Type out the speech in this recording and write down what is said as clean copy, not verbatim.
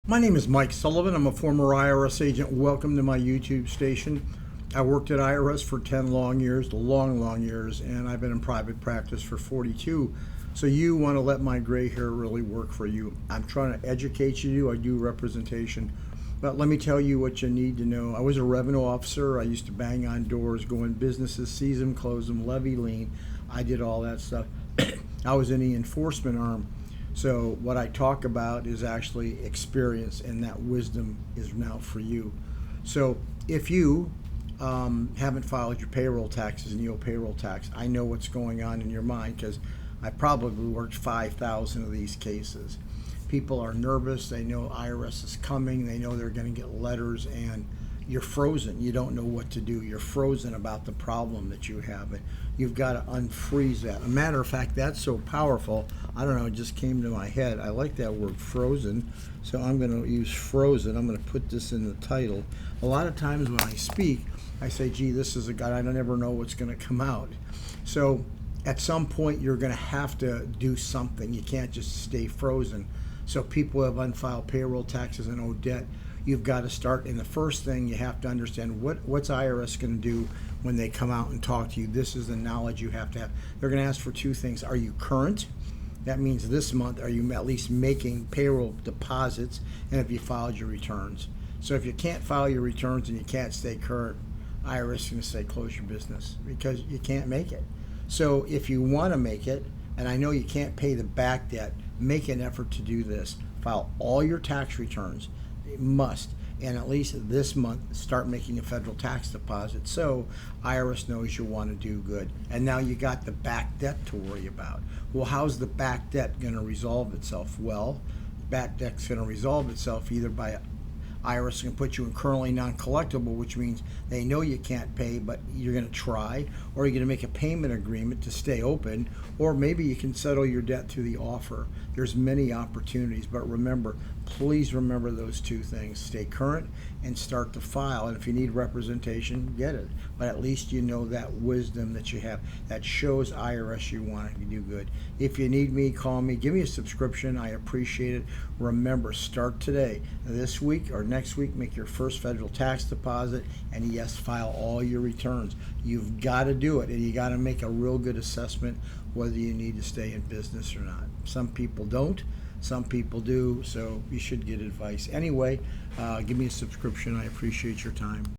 My name is Mike Sullivan. I'm a former IRS agent. Welcome to my YouTube station. I worked at IRS for 10 long years, long years, and I've been in private practice for 42. So you want to let my gray hair really work for you. I'm trying to educate you. I do representation. But let me tell you what you need to know. I was a revenue officer. I used to bang on doors, go in businesses, seize them, close them, levy lien. I did all that stuff. I was in the enforcement arm. So what I talk about is actually experience, and that wisdom is now for you. So if you haven't filed your payroll taxes and you owe payroll tax, I know what's going on in your mind because I probably worked 5,000 of these cases. People are nervous. They know IRS is coming. They know they're going to get letters, and you're frozen. You don't know what to do. You're frozen about the problem that you have. And you've got to unfreeze that. A matter of fact, that's so powerful. I don't know, it just came to my head. I like that word frozen, so I'm going to use frozen. I'm going to put this in the title. A lot of times when I speak, I say, gee, this is a guy, I never know what's going to come out. So at some point, you're going to have to do something. You can't just stay frozen. So people who have unfiled payroll taxes and owe debt, you've got to start. And the first thing you have to understand, what's IRS going to do when they come out and talk to you? This is the knowledge you have to have. They're going to ask for two things. Are you current? That means this month, are you at least making payroll deposits? And have you filed your returns? So if you can't file your returns and you can't stay current, IRS is going to say close your business because you can't make it. So if you want to make it, and I know you can't pay the back debt, make an effort to do this. File all your tax returns. You must. And at least this month, start making a federal tax deposit so IRS knows you want to do good. And now you got the back debt to worry about. Well, how's the back debt going to resolve itself? Well, back debt's going to resolve itself either by IRS can put you in currently not collectible, which means they know you can't pay, but you're going to try, or you're going to make a payment agreement to stay open, or maybe you can settle your debt through the offer. There's many opportunities, but remember, please remember those two things. Stay current and start to file. And if you need representation, get it. But at least you know that wisdom that you have. That shows IRS you want to do good. If you need me, call me. Give me a subscription. I appreciate it. Remember, start today. This week or next week, make your first federal tax deposit, and yes, file all your returns. You've got to do it, and you got to make a real good assessment whether you need to stay in business or not. Some people don't, some people do, so you should get advice. Anyway, give me a subscription. I appreciate your time.